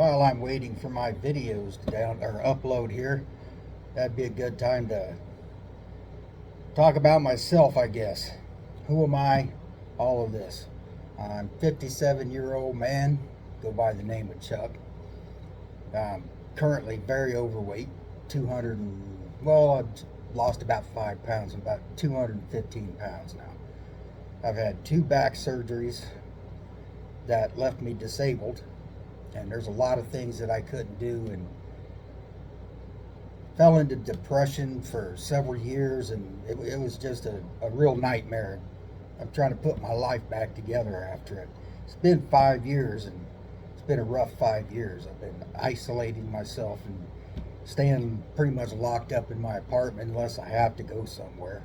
While I'm waiting for my videos to down or upload here, that'd be a good time to talk about myself, I guess. Who am I? All of this. I'm 57-year-old man, go by the name of Chuck. I'm currently very overweight, 200 and, well, I've lost about 5 pounds. I'm about 215 pounds now. I've had 2 back surgeries that left me disabled, and there's a lot of things that I couldn't do, and fell into depression for several years, and it was just a real nightmare. I'm trying to put my life back together after it. It's been 5 years, and it's been a rough 5 years. I've been isolating myself and staying pretty much locked up in my apartment unless I have to go somewhere.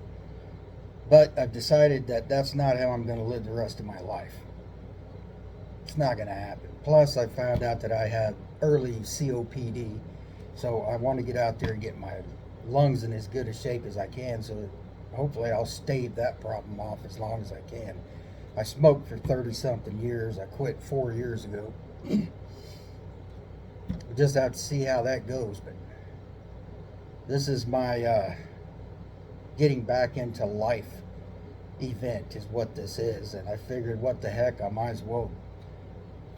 But I've decided that that's not how I'm going to live the rest of my life. It's not going to happen. Plus, I found out that I have early COPD, so I want to get out there and get my lungs in as good a shape as I can, so that hopefully I'll stave that problem off as long as I can. I smoked for 30-something years. I quit 4 years ago. We just have to see how that goes, but this is my getting back into life event is what this is, and I figured, what the heck, I might as well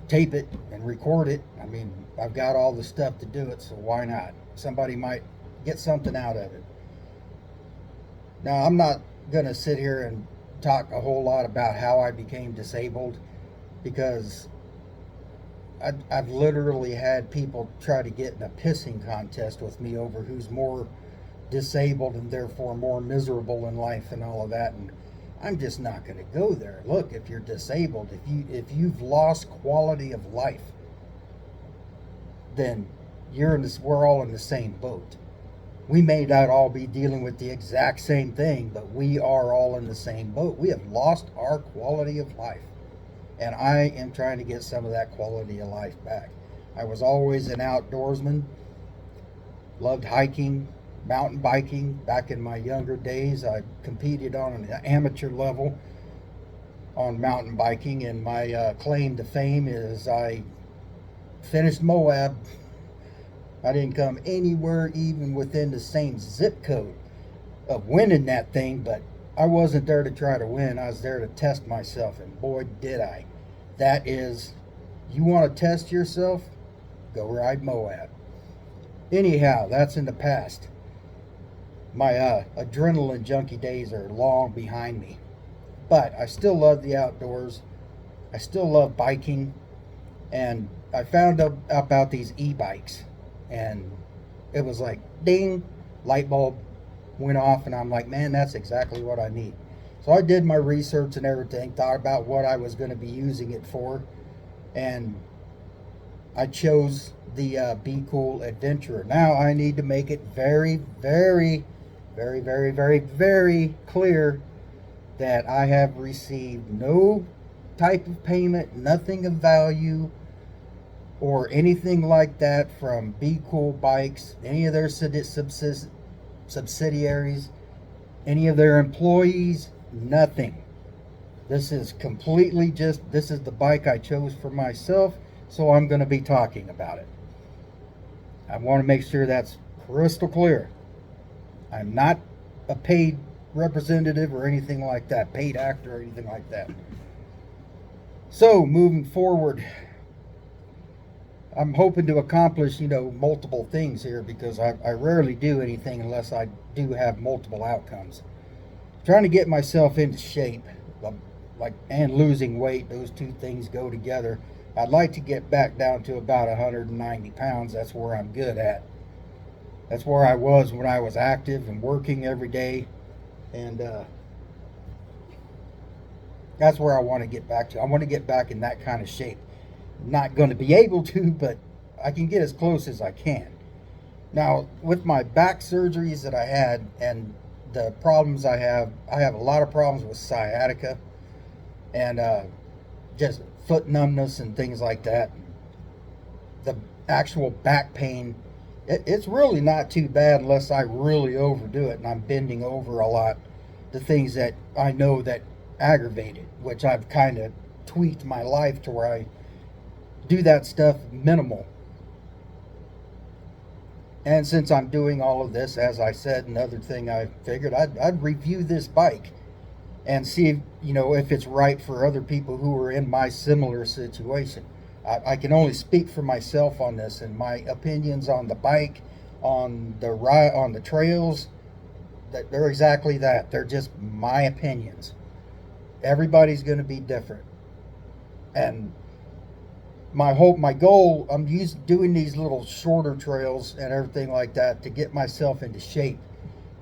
tape it and record it. I mean, I've got all the stuff to do it, so why not? Somebody might get something out of it. Now, I'm not gonna sit here and talk a whole lot about how I became disabled, because I've literally had people try to get in a pissing contest with me over who's more disabled and therefore more miserable in life and all of that, and I'm just not going to go there. Look, if you're disabled, if you've lost quality of life, then we're all in the same boat. We may not all be dealing with the exact same thing, but we are all in the same boat. We have lost our quality of life, and I am trying to get some of that quality of life back. I was always an outdoorsman, loved hiking, mountain biking. Back in my younger days, I competed on an amateur level on mountain biking, and my claim to fame is I finished Moab. I didn't come anywhere even within the same zip code of winning that thing, but I wasn't there to try to win. I was there to test myself, and boy, did I. That is, you want to test yourself? Go ride Moab. Anyhow, that's in the past. My adrenaline junkie days are long behind me, but I still love the outdoors. I still love biking, and I found out about these e-bikes, and it was like ding, light bulb went off, and I'm like, man, that's exactly what I need. So I did my research and everything, thought about what I was going to be using it for, and I chose the Be Cool Adventurer. Now I need to make it very, very, very, very, very, very clear that I have received no type of payment, nothing of value, or anything like that from Be Cool Bikes, any of their subsidiaries, any of their employees, nothing. This is completely this is the bike I chose for myself, so I'm going to be talking about it. I want to make sure that's crystal clear. I'm not a paid representative or anything like that, paid actor or anything like that. So, moving forward, I'm hoping to accomplish, multiple things here, because I rarely do anything unless I do have multiple outcomes. Trying to get myself into shape, and losing weight, those two things go together. I'd like to get back down to about 190 pounds. That's where I'm good at. That's where I was when I was active and working every day. And that's where I want to get back to. I want to get back in that kind of shape. Not going to be able to, but I can get as close as I can. Now, with my back surgeries that I had and the problems I have a lot of problems with sciatica and just foot numbness and things like that. The actual back pain, it's really not too bad unless I really overdo it and I'm bending over a lot. The things that I know that aggravate it, which I've kind of tweaked my life to where I do that stuff minimal. And since I'm doing all of this, as I said, another thing I figured I'd review this bike and see if, if it's right for other people who are in my similar situation. I can only speak for myself on this, and my opinions on the bike, on the ride, on the trails, that they're exactly that. They're just my opinions. Everybody's going to be different, and my goal, I'm doing these little shorter trails and everything like that to get myself into shape,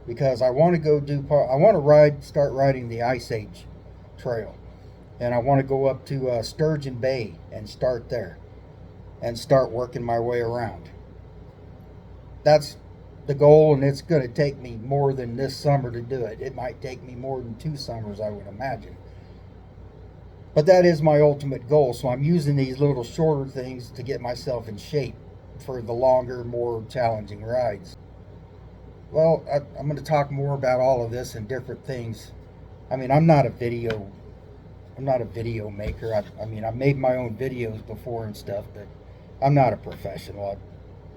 because I want to I want to start riding the Ice Age trail, and I want to go up to Sturgeon Bay and start there and start working my way around. That's the goal, and it's going to take me more than this summer to do it. It might take me more than 2 summers, I would imagine. But that is my ultimate goal, so I'm using these little shorter things to get myself in shape for the longer, more challenging rides. Well, I'm going to talk more about all of this and different things. I mean, I'm not a video maker. I mean, I've made my own videos before and stuff, but I'm not a professional.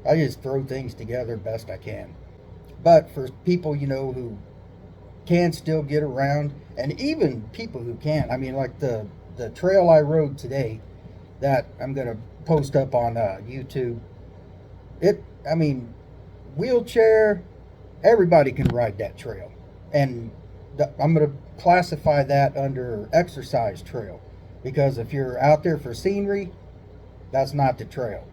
I just throw things together best I can. But for people, who can still get around, and even people who can't, I mean, like the trail I rode today that I'm going to post up on YouTube, wheelchair, everybody can ride that trail. And I'm going to classify that under exercise trail, because if you're out there for scenery, that's not the trail,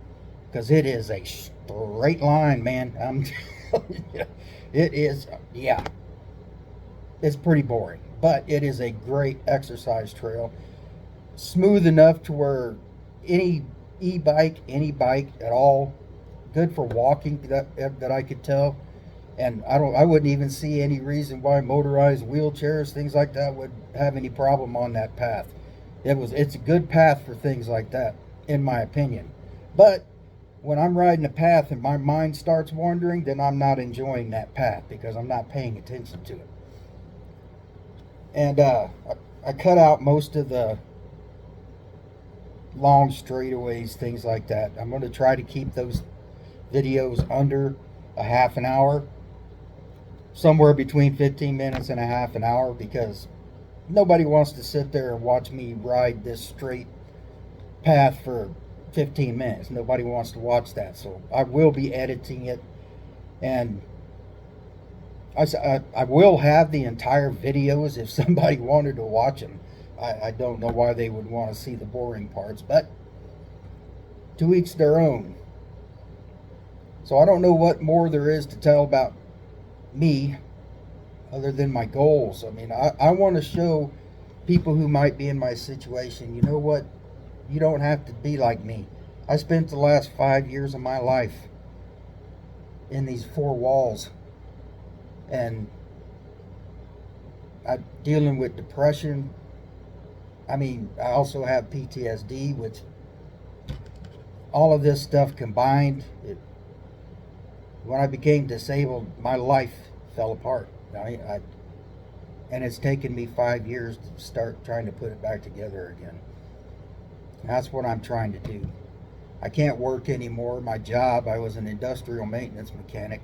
because it is a straight line, man. I'm telling you, it is, yeah, it's pretty boring, but it is a great exercise trail, smooth enough to where any bike at all, good for walking, that I could tell. And I wouldn't even see any reason why motorized wheelchairs, things like that, would have any problem on that path. It's a good path for things like that, in my opinion. But when I'm riding a path and my mind starts wandering, then I'm not enjoying that path, because I'm not paying attention to it. And I cut out most of the long straightaways, things like that. I'm going to try to keep those videos under a half an hour, somewhere between 15 minutes and a half an hour, because nobody wants to sit there and watch me ride this straight path for 15 minutes. Nobody wants to watch that. So I will be editing it, and I will have the entire videos if somebody wanted to watch them. I don't know why they would want to see the boring parts, but to each their own. So I don't know what more there is to tell about me other than my goals. I mean, I want to show people who might be in my situation, you know what, you don't have to be like me. I spent the last 5 years of my life in these 4 walls, and I'm dealing with depression. I mean, I also have PTSD, which all of this stuff combined, when I became disabled, my life fell apart. And it's taken me 5 years to start trying to put it back together again. That's what I'm trying to do. I can't work anymore. My job, I was an industrial maintenance mechanic.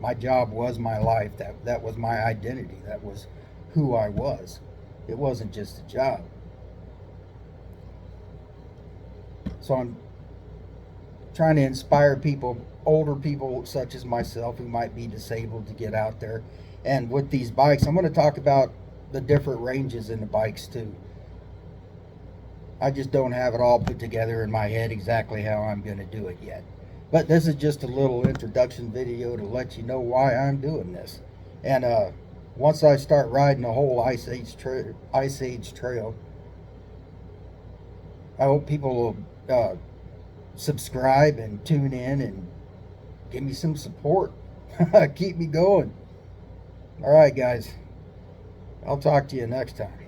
My job was my life. That was my identity. That was who I was. It wasn't just a job. So I'm trying to inspire people, older people such as myself who might be disabled, to get out there. And with these bikes, I'm going to talk about the different ranges in the bikes too. I just don't have it all put together in my head exactly how I'm going to do it yet. But this is just a little introduction video to let you know why I'm doing this. And once I start riding the whole Ice Age trail, I hope people will subscribe and tune in and give me some support. Keep me going. All right, guys. I'll talk to you next time.